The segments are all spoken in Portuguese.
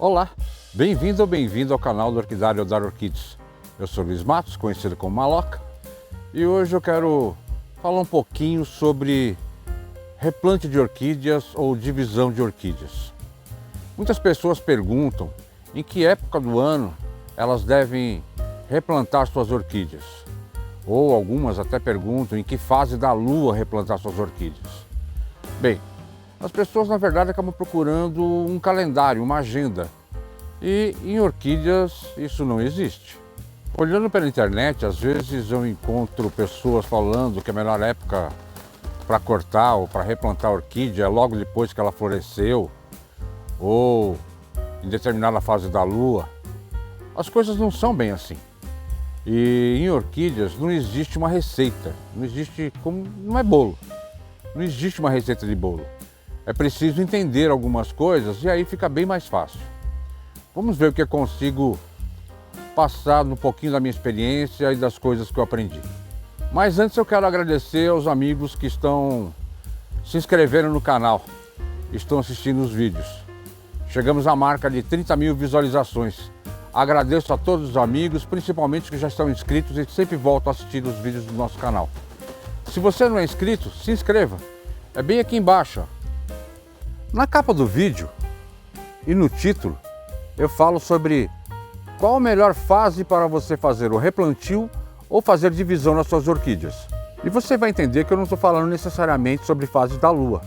Olá, bem-vindo ou bem-vindo ao canal do Orquidário da Orquídeas. Eu sou Luiz Matos, conhecido como Maloca, e hoje eu quero falar um pouquinho sobre replante de orquídeas ou divisão de orquídeas. Muitas pessoas perguntam em que época do ano elas devem replantar suas orquídeas, ou algumas até perguntam em que fase da lua replantar suas orquídeas. Bem, as pessoas na verdade acabam procurando um calendário, uma agenda, e em orquídeas isso não existe. Olhando pela internet, às vezes eu encontro pessoas falando que a melhor época para cortar ou para replantar a orquídea é logo depois que ela floresceu, ou em determinada fase da lua. As coisas não são bem assim. E em orquídeas não existe uma receita, não é bolo, não existe uma receita de bolo. É preciso entender algumas coisas e aí fica bem mais fácil. Vamos ver o que eu consigo passar um pouquinho da minha experiência e das coisas que eu aprendi. Mas antes eu quero agradecer aos amigos que estão se inscrevendo no canal, estão assistindo os vídeos. Chegamos à marca de 30 mil visualizações. Agradeço a todos os amigos, principalmente que já estão inscritos e sempre voltam a assistir os vídeos do nosso canal. Se você não é inscrito, se inscreva. É bem aqui embaixo, ó. Na capa do vídeo e no título, eu falo sobre qual a melhor fase para você fazer o replantio ou fazer divisão nas suas orquídeas. E você vai entender que eu não estou falando necessariamente sobre fase da lua.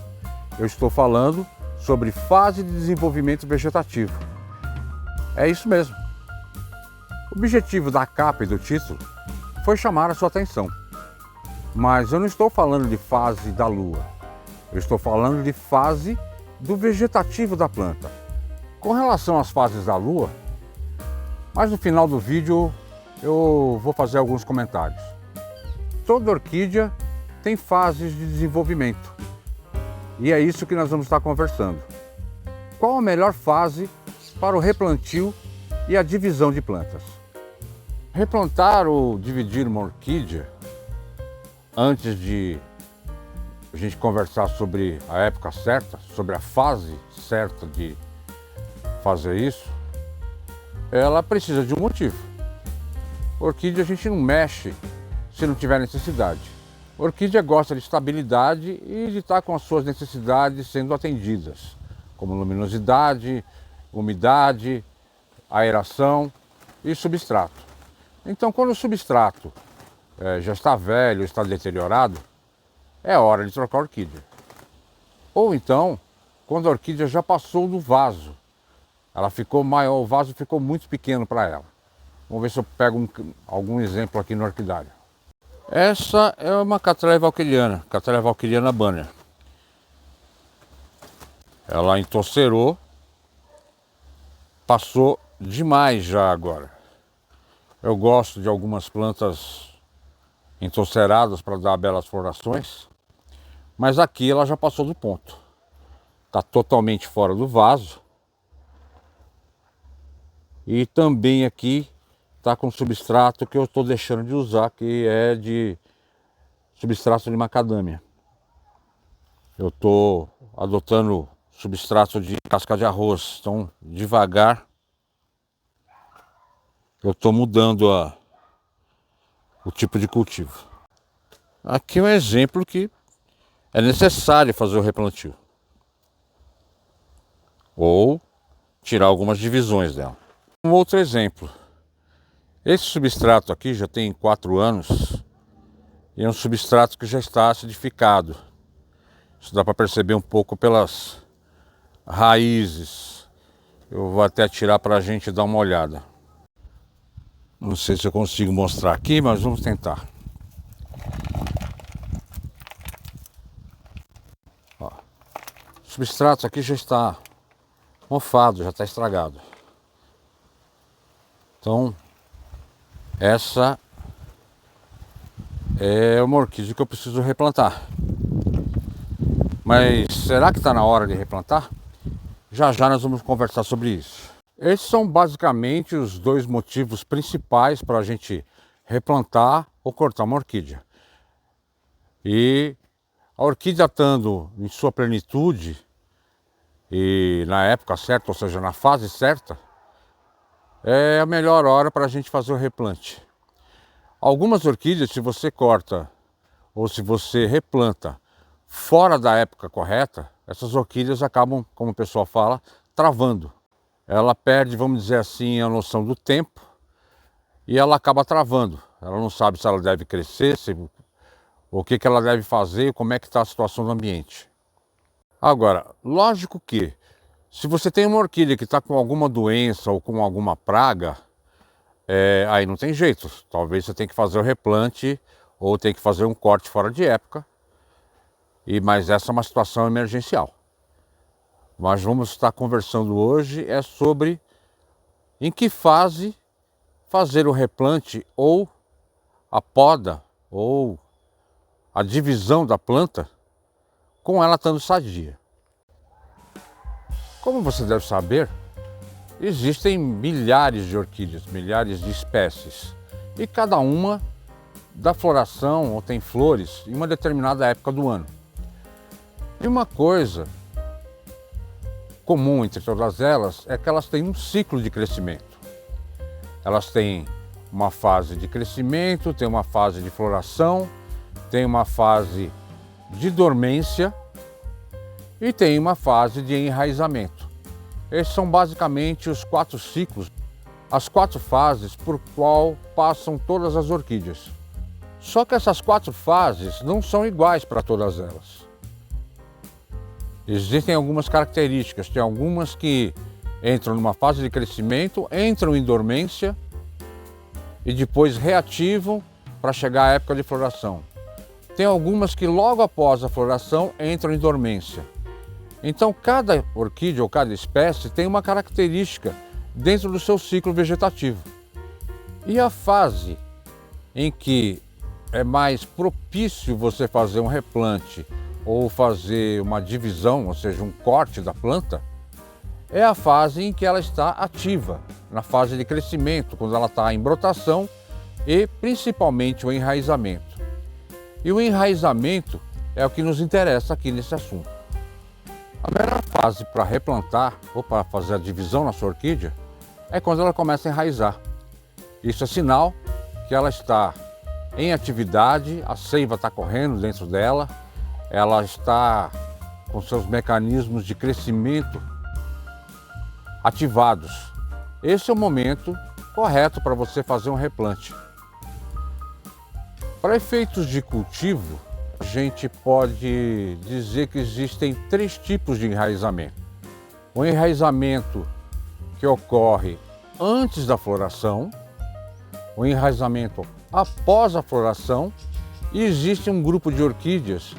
Eu estou falando sobre fase de desenvolvimento vegetativo. É isso mesmo. O objetivo da capa e do título foi chamar a sua atenção. Mas eu não estou falando de fase da lua. Eu estou falando de fase do vegetativo da planta. Com relação às fases da lua, mas no final do vídeo eu vou fazer alguns comentários. Toda orquídea tem fases de desenvolvimento e é isso que nós vamos estar conversando. Qual a melhor fase para o replantio e a divisão de plantas? Replantar ou dividir uma orquídea, antes de a gente conversar sobre a época certa, sobre a fase certa de fazer isso, ela precisa de um motivo. Orquídea a gente não mexe se não tiver necessidade. Orquídea gosta de estabilidade e de estar com as suas necessidades sendo atendidas, como luminosidade, umidade, aeração e substrato. Então, quando o substrato já está velho, está deteriorado, é hora de trocar a orquídea. Ou então, quando a orquídea já passou do vaso, ela ficou maior, o vaso ficou muito pequeno para ela. Vamos ver se eu pego algum exemplo aqui no orquidário. Essa é uma Cattleya valkeriana banner. Ela entocerou, passou demais já agora. Eu gosto de algumas plantas entoceradas para dar belas florações, mas aqui ela já passou do ponto. Está totalmente fora do vaso. E também aqui está com substrato que eu estou deixando de usar, que é de substrato de macadâmia. Eu estou adotando substrato de casca de arroz, então devagar eu estou mudando o tipo de cultivo. Aqui é um exemplo que é necessário fazer o replantio ou tirar algumas divisões dela. Um outro exemplo, esse substrato aqui já tem 4 anos e é um substrato que já está acidificado. Isso dá para perceber um pouco pelas raízes. Eu vou até tirar para a gente dar uma olhada. Não sei se eu consigo mostrar aqui, mas vamos tentar. Ó, o substrato aqui já está mofado, já está estragado. Então, essa é uma orquídea que eu preciso replantar. Mas será que está na hora de replantar? Já já nós vamos conversar sobre isso. Esses são basicamente os dois motivos principais para a gente replantar ou cortar uma orquídea. E a orquídea estando em sua plenitude, e na época certa, ou seja, na fase certa, é a melhor hora para a gente fazer o replante. Algumas orquídeas, se você corta ou se você replanta fora da época correta, essas orquídeas acabam, como o pessoal fala, travando. Ela perde, vamos dizer assim, a noção do tempo e ela acaba travando. Ela não sabe se ela deve crescer, o que ela deve fazer, como é que está a situação do ambiente. Agora, lógico que se você tem uma orquídea que está com alguma doença ou com alguma praga, aí não tem jeito. Talvez você tenha que fazer o replante ou tem que fazer um corte fora de época. Mas essa é uma situação emergencial. Mas vamos estar conversando hoje sobre em que fase fazer o replante ou a poda ou a divisão da planta com ela estando sadia. Como você deve saber, existem milhares de orquídeas, milhares de espécies, e cada uma dá floração ou tem flores em uma determinada época do ano. E uma coisa comum entre todas elas é que elas têm um ciclo de crescimento. Elas têm uma fase de crescimento, tem uma fase de floração, tem uma fase de dormência e tem uma fase de enraizamento. Esses são basicamente os 4 ciclos, as 4 fases por qual passam todas as orquídeas. Só que essas 4 fases não são iguais para todas elas. Existem algumas características, tem algumas que entram numa fase de crescimento, entram em dormência e depois reativam para chegar à época de floração. Tem algumas que logo após a floração entram em dormência. Então cada orquídea ou cada espécie tem uma característica dentro do seu ciclo vegetativo. E a fase em que é mais propício você fazer um replante ou fazer uma divisão, ou seja, um corte da planta, é a fase em que ela está ativa, na fase de crescimento, quando ela está em brotação e principalmente o enraizamento. E o enraizamento é o que nos interessa aqui nesse assunto. A melhor fase para replantar ou para fazer a divisão na sua orquídea é quando ela começa a enraizar. Isso é sinal que ela está em atividade, a seiva está correndo dentro dela, ela está com seus mecanismos de crescimento ativados. Esse é o momento correto para você fazer um replante. Para efeitos de cultivo, a gente pode dizer que existem 3 tipos de enraizamento. O enraizamento que ocorre antes da floração, o enraizamento após a floração, e existe um grupo de orquídeas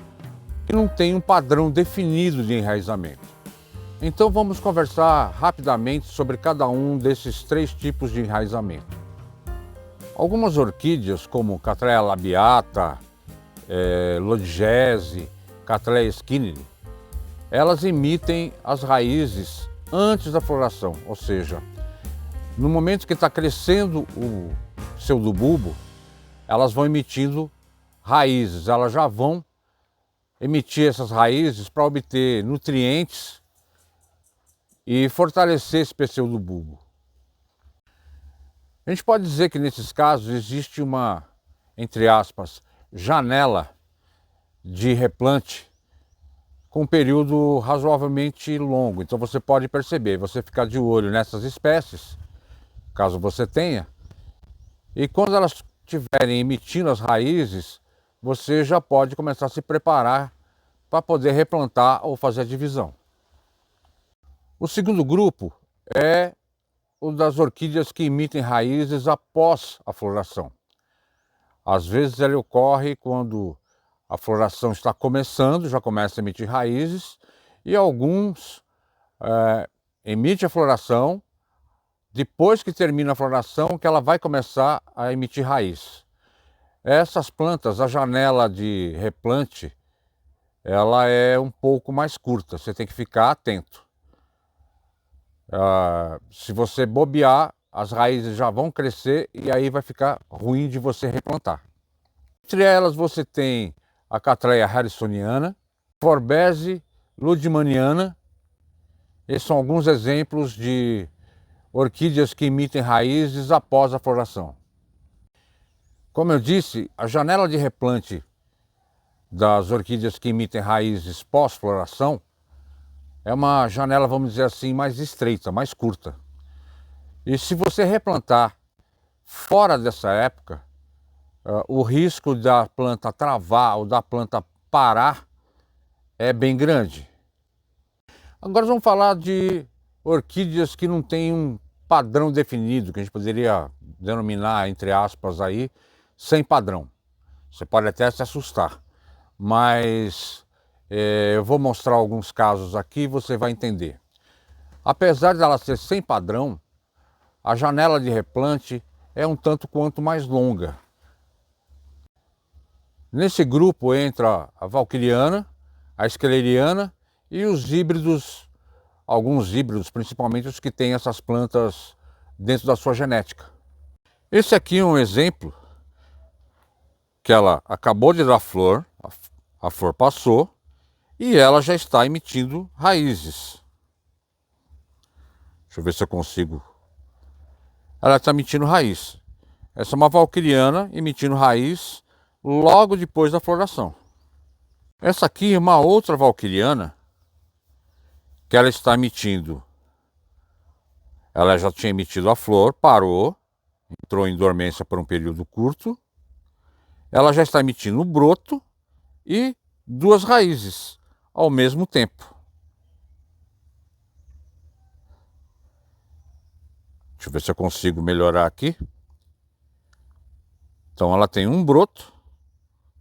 que não tem um padrão definido de enraizamento. Então vamos conversar rapidamente sobre cada um desses 3 tipos de enraizamento. Algumas orquídeas, como Cattleya labiata, Lodigese, Cattleya skinny, elas emitem as raízes antes da floração, ou seja, no momento que está crescendo o seu bulbo, elas vão emitindo raízes, elas já vão emitir essas raízes para obter nutrientes e fortalecer esse pecíolo do bulbo. A gente pode dizer que nesses casos existe uma, entre aspas, janela de replante com um período razoavelmente longo. Então você pode perceber, você ficar de olho nessas espécies, caso você tenha, e quando elas estiverem emitindo as raízes, você já pode começar a se preparar para poder replantar ou fazer a divisão. O segundo grupo é o das orquídeas que emitem raízes após a floração. Às vezes ele ocorre quando a floração está começando, já começa a emitir raízes, e alguns emitem a floração, depois que termina a floração que ela vai começar a emitir raiz. Essas plantas, a janela de replante, ela é um pouco mais curta, você tem que ficar atento. Se você bobear, as raízes já vão crescer e aí vai ficar ruim de você replantar. Entre elas você tem a Cattleya harrisoniana, Forbese ludmaniana Esses são alguns exemplos de orquídeas que emitem raízes após a floração. Como eu disse, a janela de replante das orquídeas que emitem raízes pós-floração é uma janela, vamos dizer assim, mais estreita, mais curta. E se você replantar fora dessa época, o risco da planta travar ou da planta parar é bem grande. Agora vamos falar de orquídeas que não têm um padrão definido, que a gente poderia denominar, entre aspas, aí, sem padrão. Você pode até se assustar, mas eu vou mostrar alguns casos aqui e você vai entender. Apesar dela ser sem padrão, a janela de replante é um tanto quanto mais longa. Nesse grupo entra a valquiriana, a esquileriana e os híbridos, alguns híbridos, principalmente os que têm essas plantas dentro da sua genética. Esse aqui é um exemplo que ela acabou de dar flor, a flor passou e ela já está emitindo raízes. Deixa eu ver se eu consigo. Ela está emitindo raiz. Essa é uma valquiriana emitindo raiz logo depois da floração. Essa aqui é uma outra valquiriana que ela está emitindo. Ela já tinha emitido a flor, parou, entrou em dormência por um período curto. Ela já está emitindo o broto e duas raízes ao mesmo tempo. Deixa eu ver se eu consigo melhorar aqui. Então ela tem um broto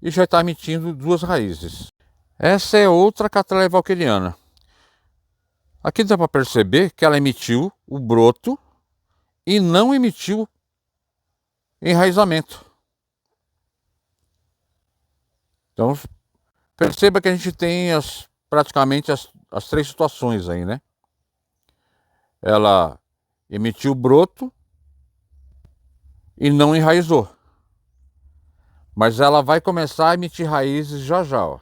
e já está emitindo duas raízes. Essa é outra Cattleya valquiriana. Aqui dá para perceber que ela emitiu o broto e não emitiu enraizamento. Então perceba que a gente tem praticamente as três situações aí, né? Ela emitiu o broto e não enraizou. Mas ela vai começar a emitir raízes já já, ó.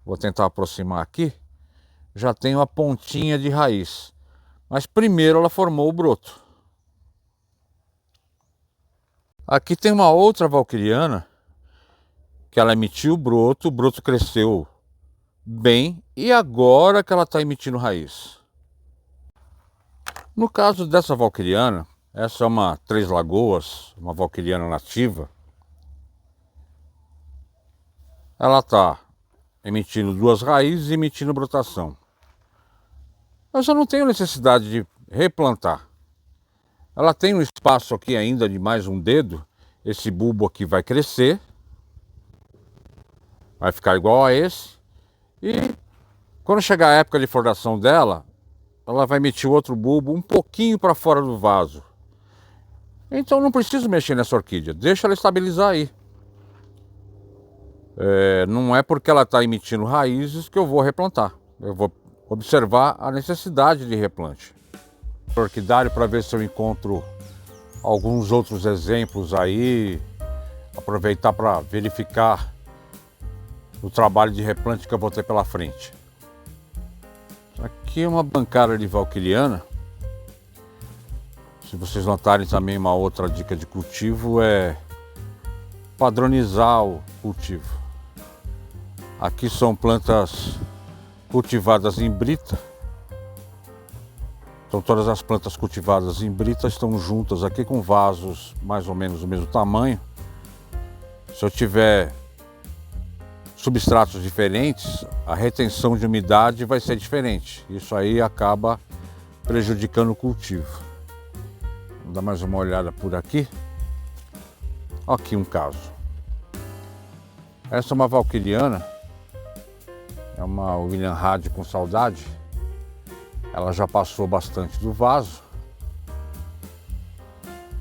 Vou tentar aproximar aqui. Já tem uma pontinha de raiz. Mas primeiro ela formou o broto. Aqui tem uma outra valquiriana que ela emitiu o broto cresceu bem e agora que ela está emitindo raiz. No caso dessa valquiriana, essa é uma Três Lagoas, uma valquiriana nativa. Ela está emitindo duas raízes e emitindo brotação. Eu já não tenho necessidade de replantar. Ela tem um espaço aqui ainda de mais um dedo. Esse bulbo aqui vai crescer. Vai ficar igual a esse. E quando chegar a época de floração dela, ela vai emitir outro bulbo um pouquinho para fora do vaso. Então não preciso mexer nessa orquídea. Deixa ela estabilizar aí. Não é porque ela está emitindo raízes que eu vou replantar. Eu vou observar a necessidade de replante. Orquidário, para ver se eu encontro alguns outros exemplos aí. Aproveitar para verificar o trabalho de replante que eu vou ter pela frente. Aqui é uma bancada de valquiriana. Se vocês notarem também, uma outra dica de cultivo é padronizar o cultivo. Aqui são plantas cultivadas em brita. Então todas as plantas cultivadas em brita estão juntas aqui com vasos mais ou menos do mesmo tamanho. Se eu tiver substratos diferentes, a retenção de umidade vai ser diferente. Isso aí acaba prejudicando o cultivo. Vamos dar mais uma olhada por aqui. Aqui um caso. Essa é uma valquiriana. É uma William Hard com saudade. Ela já passou bastante do vaso.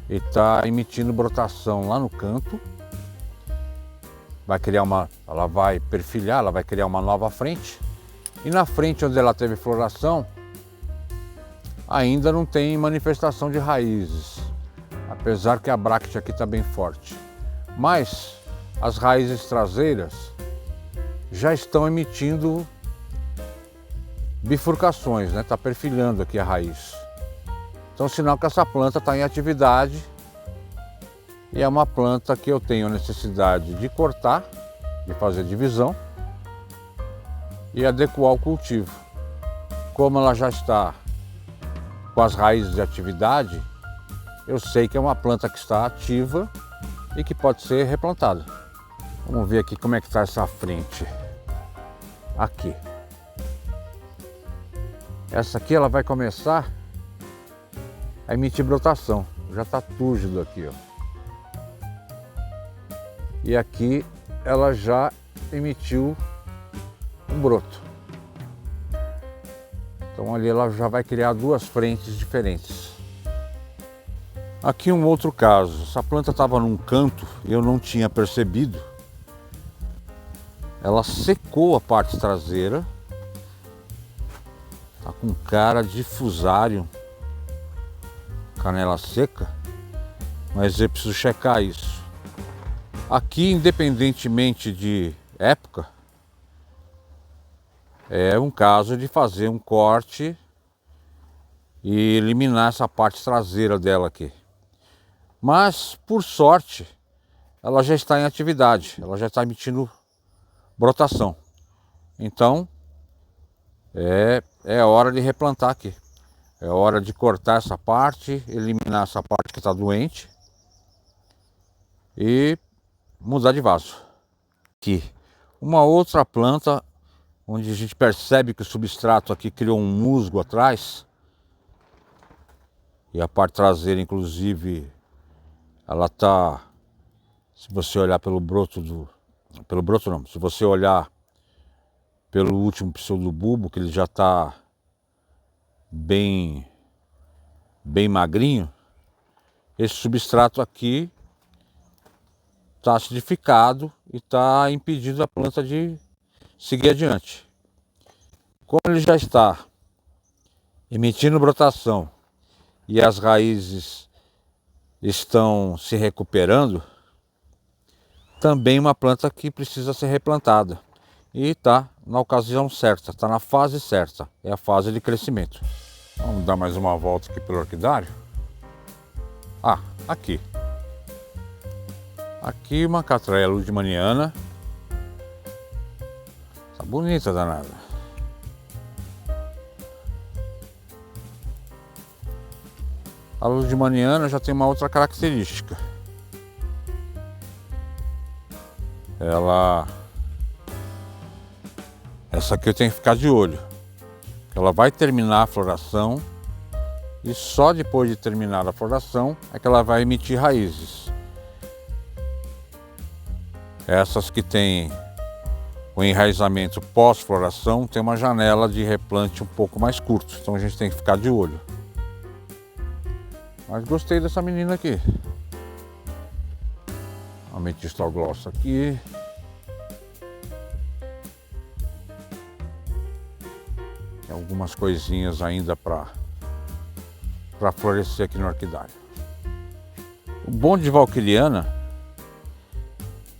E está emitindo brotação lá no canto. Ela vai perfilhar, ela vai criar uma nova frente. E na frente onde ela teve floração, ainda não tem manifestação de raízes. Apesar que a bráctea aqui está bem forte. Mas as raízes traseiras já estão emitindo bifurcações, né? Tá perfilhando aqui a raiz. Então, sinal que essa planta está em atividade e é uma planta que eu tenho necessidade de cortar, de fazer divisão e adequar o cultivo. Como ela já está com as raízes de atividade, eu sei que é uma planta que está ativa e que pode ser replantada. Vamos ver aqui como é que está essa frente. Aqui. Essa aqui ela vai começar a emitir brotação. Já está túrgido aqui, ó. E aqui ela já emitiu um broto. Então ali ela já vai criar duas frentes diferentes. Aqui um outro caso. Essa planta estava num canto e eu não tinha percebido. Ela secou a parte traseira. Tá com cara de fusário, canela seca, mas eu preciso checar isso. Aqui, independentemente de época, é um caso de fazer um corte e eliminar essa parte traseira dela aqui. Mas, por sorte, ela já está em atividade, ela já está emitindo brotação. Então, é hora de replantar aqui. É hora de cortar essa parte, eliminar essa parte que está doente e mudar de vaso. Aqui, uma outra planta onde a gente percebe que o substrato aqui criou um musgo atrás e a parte traseira, inclusive, ela tá, se você olhar pelo broto se você olhar pelo último pseudobulbo, que ele já está bem magrinho, esse substrato aqui está acidificado e está impedindo a planta de seguir adiante. Como ele já está emitindo brotação e as raízes estão se recuperando, também uma planta que precisa ser replantada. E está na ocasião certa, está na fase certa, é a fase de crescimento. Vamos dar mais uma volta aqui pelo orquidário. Ah, aqui. Aqui uma Cattleya ludmaniana. Tá bonita, danada. A ludmaniana já tem uma outra característica. Essa aqui eu tenho que ficar de olho. Ela vai terminar a floração e só depois de terminar a floração é que ela vai emitir raízes. Essas que têm o enraizamento pós-floração tem uma janela de replante um pouco mais curto, então a gente tem que ficar de olho. Mas gostei dessa menina aqui. Ametista glossa aqui. Tem algumas coisinhas ainda para florescer aqui no orquidário. O bom de valquiriana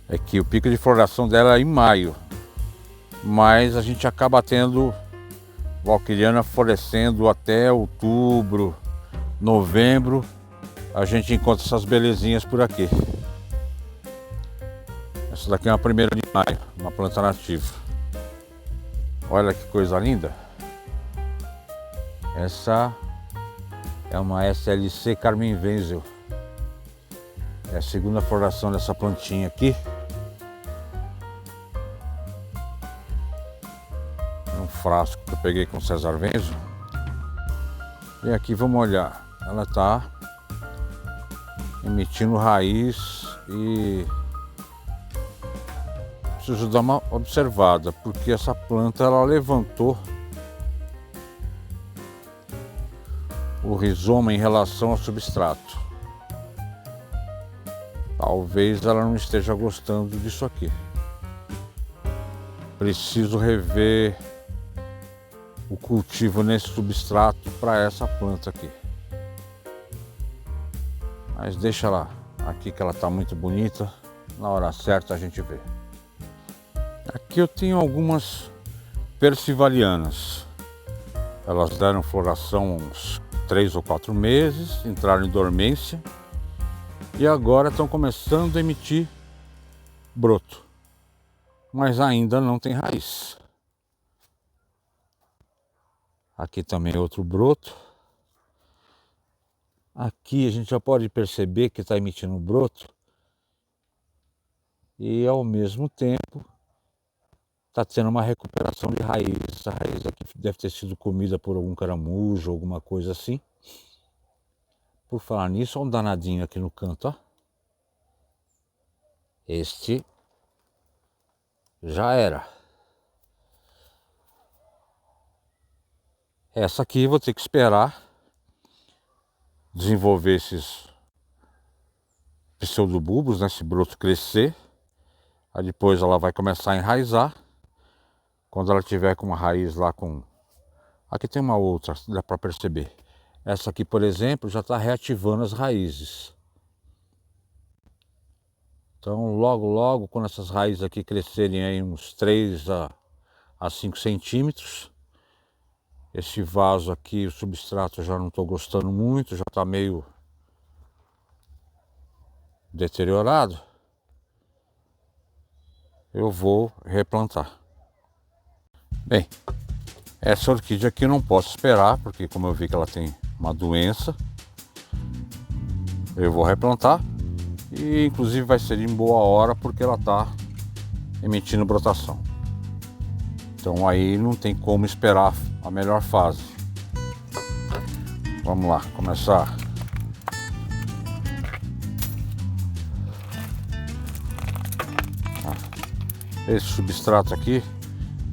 é que o pico de floração dela é em maio, mas a gente acaba tendo valquiriana florescendo até outubro, novembro. A gente encontra essas belezinhas por aqui. Essa daqui é uma primeira de maio, uma planta nativa. Olha que coisa linda. Essa é uma SLC Carmen Wenzel. É a segunda floração dessa plantinha aqui. Um frasco que eu peguei com César Wenzel. E aqui vamos olhar. Ela está emitindo raiz e preciso dar uma observada, porque essa planta ela levantou o rizoma em relação ao substrato. Talvez ela não esteja gostando disso aqui. Preciso rever o cultivo nesse substrato para essa planta aqui. Mas deixa lá, aqui que ela está muito bonita. Na hora certa a gente vê. Aqui eu tenho algumas persivalianas. Elas deram floração há uns 3 ou 4 meses, entraram em dormência e agora estão começando a emitir broto, mas ainda não tem raiz. Aqui também é outro broto. Aqui a gente já pode perceber que está emitindo broto e ao mesmo tempo está tendo uma recuperação de raiz. Essa raiz aqui deve ter sido comida por algum caramujo, alguma coisa assim. Por falar nisso, olha um danadinho aqui no canto, ó. Este já era. Essa aqui eu vou ter que esperar desenvolver esses pseudobulbos, né, esse broto crescer. Aí depois ela vai começar a enraizar. Quando ela tiver com uma raiz lá com... Aqui tem uma outra, dá para perceber. Essa aqui, por exemplo, já está reativando as raízes. Então logo, quando essas raízes aqui crescerem aí uns 3 a 5 centímetros, esse vaso aqui, o substrato, eu já não estou gostando muito, já está meio deteriorado. Eu vou replantar. Bem, essa orquídea aqui eu não posso esperar, porque como eu vi que ela tem uma doença, eu vou replantar. E inclusive vai ser em boa hora, porque ela está emitindo brotação. Então aí não tem como esperar a melhor fase. Vamos lá, começar. Esse substrato aqui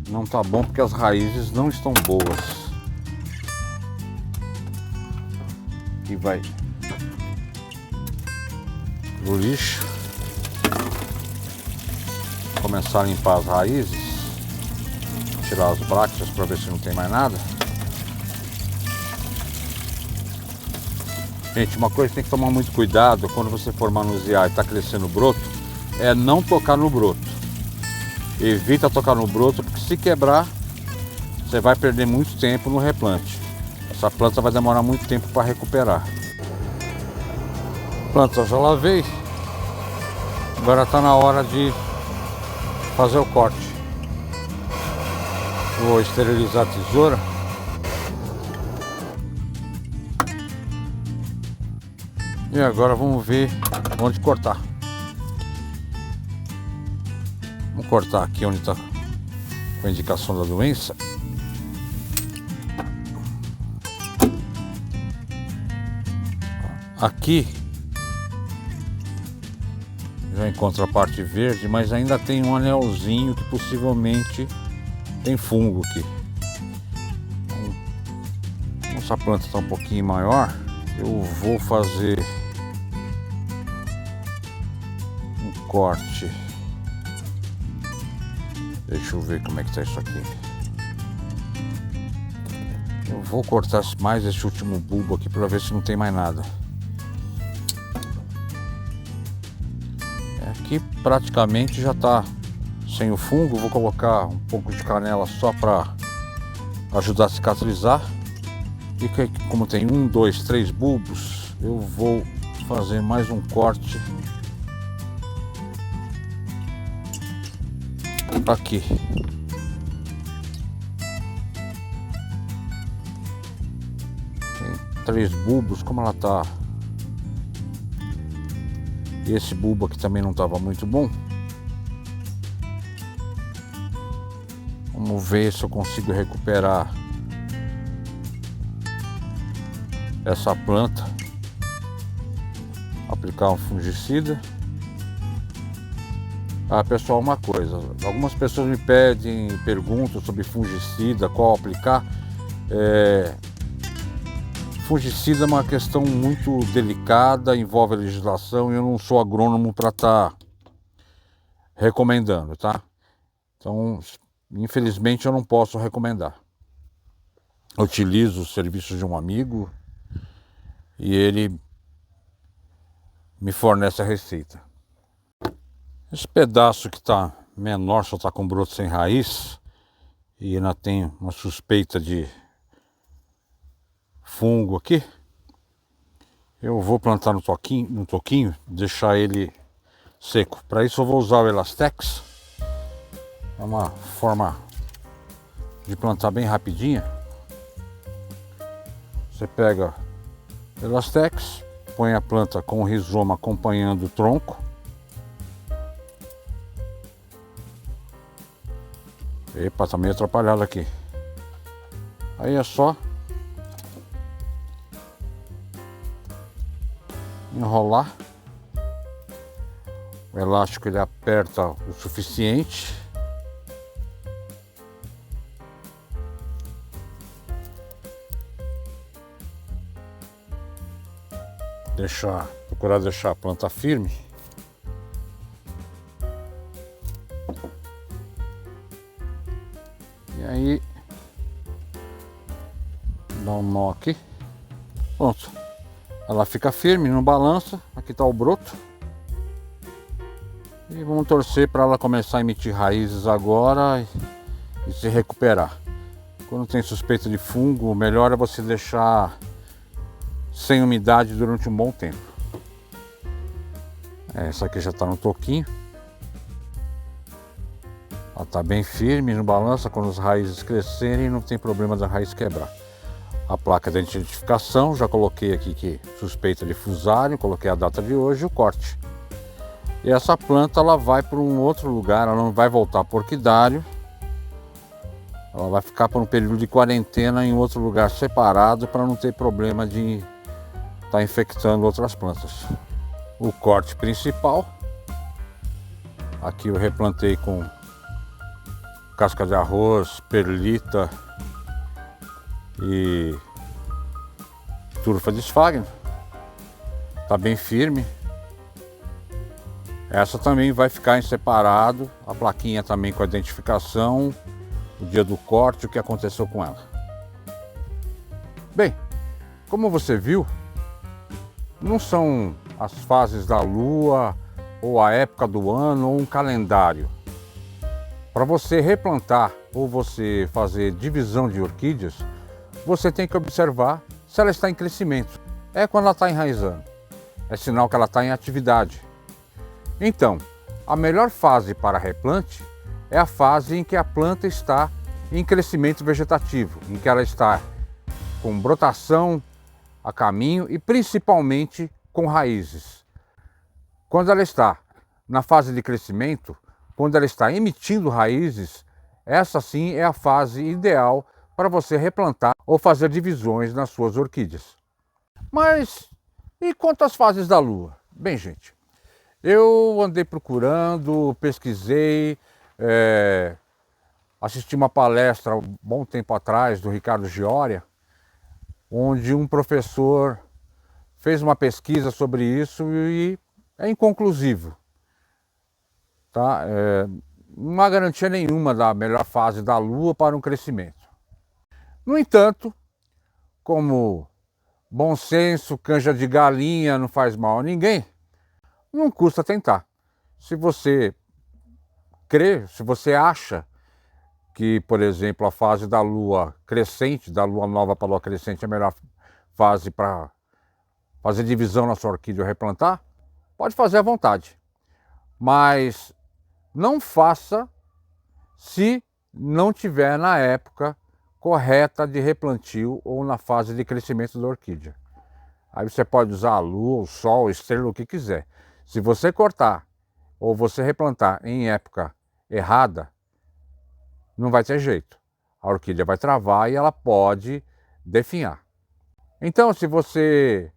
não tá bom porque as raízes não estão boas. Aqui vai pro lixo. Começar a limpar as raízes, tirar as brácteas para ver se não tem mais nada. Gente, uma coisa que tem que tomar muito cuidado quando você for manusear e está crescendo broto é não tocar no broto. Evita tocar no broto, porque se quebrar você vai perder muito tempo no replante. Essa planta vai demorar muito tempo para recuperar. A planta já lavei. Agora está na hora de fazer o corte. Vou esterilizar a tesoura. E agora vamos ver onde cortar. Vamos cortar aqui onde está com a indicação da doença. Aqui já encontra a parte verde, mas ainda tem um anelzinho que possivelmente tem fungo aqui. Como essa planta está um pouquinho maior, eu vou fazer um corte. Deixa eu ver como é que tá isso aqui. Eu vou cortar mais esse último bulbo aqui para ver se não tem mais nada. Aqui praticamente já tá sem o fungo. Vou colocar um pouco de canela só para ajudar a cicatrizar. E como tem 1, 2, 3 bulbos, eu vou fazer mais um corte aqui. Tem 3 bulbos, como ela tá. Esse bulbo aqui também não estava muito bom. Vamos ver se eu consigo recuperar essa planta. Aplicar um fungicida. Ah, pessoal, uma coisa. Algumas pessoas me perguntam sobre fungicida, qual aplicar. Fungicida é uma questão muito delicada, envolve a legislação e eu não sou agrônomo para estar recomendando, tá? Então, infelizmente eu não posso recomendar. Eu utilizo os serviços de um amigo e ele me fornece a receita. Esse pedaço que está menor, só está com broto sem raiz e ainda tem uma suspeita de fungo aqui. Eu vou plantar no toquinho, deixar ele seco. Para isso eu vou usar o Elastex. É uma forma de plantar bem rapidinha. Você pega o Elastex, põe a planta com o rizoma acompanhando o tronco. Epa, tá meio atrapalhado aqui. Aí é só enrolar. O elástico ele aperta o suficiente. Procurar deixar a planta firme. E aí dá um nó aqui. Pronto. Ela fica firme, não balança. Aqui está o broto. E vamos torcer para ela começar a emitir raízes agora e se recuperar. Quando tem suspeita de fungo, o melhor é você deixar sem umidade durante um bom tempo. Essa aqui já está no toquinho. Ela está bem firme, não balança. Quando as raízes crescerem, não tem problema da raiz quebrar. A placa de identificação, já coloquei aqui que suspeita de fusário, coloquei a data de hoje e o corte. E essa planta ela vai para um outro lugar, ela não vai voltar para o orquidário. Ela vai ficar por um período de quarentena em outro lugar separado para não ter problema de estar infectando outras plantas. O corte principal, aqui eu replantei com casca de arroz, perlita e turfa de esfagno. Tá bem firme. Essa também vai ficar em separado, a plaquinha também com a identificação, o dia do corte, o que aconteceu com ela. Bem, como você viu, não são as fases da lua, ou a época do ano, ou um calendário. Para você replantar ou você fazer divisão de orquídeas, você tem que observar se ela está em crescimento. É quando ela está enraizando. É sinal que ela está em atividade. Então, a melhor fase para replante é a fase em que a planta está em crescimento vegetativo, em que ela está com brotação a caminho e principalmente com raízes. Quando ela está na fase de crescimento, quando ela está emitindo raízes, essa sim é a fase ideal para você replantar ou fazer divisões nas suas orquídeas. Mas e quanto às fases da lua? Bem, gente, eu andei procurando, pesquisei, assisti uma palestra há um bom tempo atrás do Ricardo Gioria, onde um professor fez uma pesquisa sobre isso e é inconclusivo. Tá? Não há garantia nenhuma da melhor fase da lua para um crescimento. No entanto, como bom senso, canja de galinha não faz mal a ninguém, não custa tentar. Se você crê, se você acha que, por exemplo, a fase da lua crescente, da lua nova para a lua crescente é a melhor fase para fazer divisão na sua orquídea ou replantar, pode fazer à vontade. Mas não faça se não tiver na época correta de replantio ou na fase de crescimento da orquídea. Aí você pode usar a lua, o sol, a estrela, o que quiser. Se você cortar ou você replantar em época errada, não vai ter jeito. A orquídea vai travar e ela pode definhar. Então, se você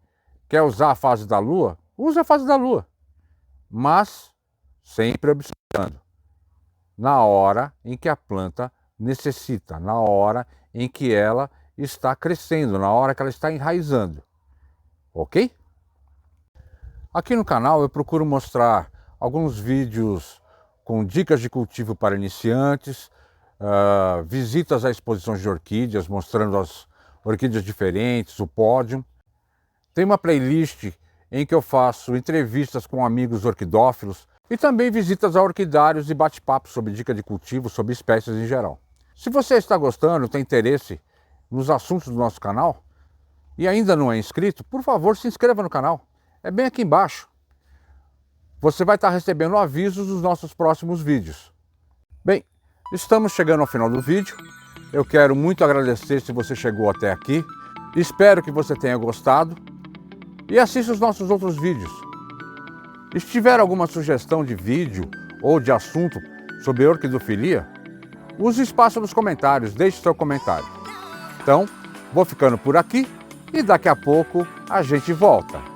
quer usar a fase da lua, use a fase da lua. Mas sempre observando na hora em que a planta necessita, na hora em que ela está crescendo, na hora que ela está enraizando. Ok? Aqui no canal eu procuro mostrar alguns vídeos com dicas de cultivo para iniciantes, visitas a exposições de orquídeas, mostrando as orquídeas diferentes, o pódio. Tem uma playlist em que eu faço entrevistas com amigos orquidófilos e também visitas a orquidários e bate-papo sobre dica de cultivo, sobre espécies em geral. Se você está gostando, tem interesse nos assuntos do nosso canal, e ainda não é inscrito, por favor, se inscreva no canal. É bem aqui embaixo. Você vai estar recebendo avisos dos nossos próximos vídeos. Bem, estamos chegando ao final do vídeo. Eu quero muito agradecer se você chegou até aqui. Espero que você tenha gostado e assista os nossos outros vídeos. E se tiver alguma sugestão de vídeo ou de assunto sobre orquidofilia, use o espaço nos comentários, deixe seu comentário. Então, vou ficando por aqui e daqui a pouco a gente volta.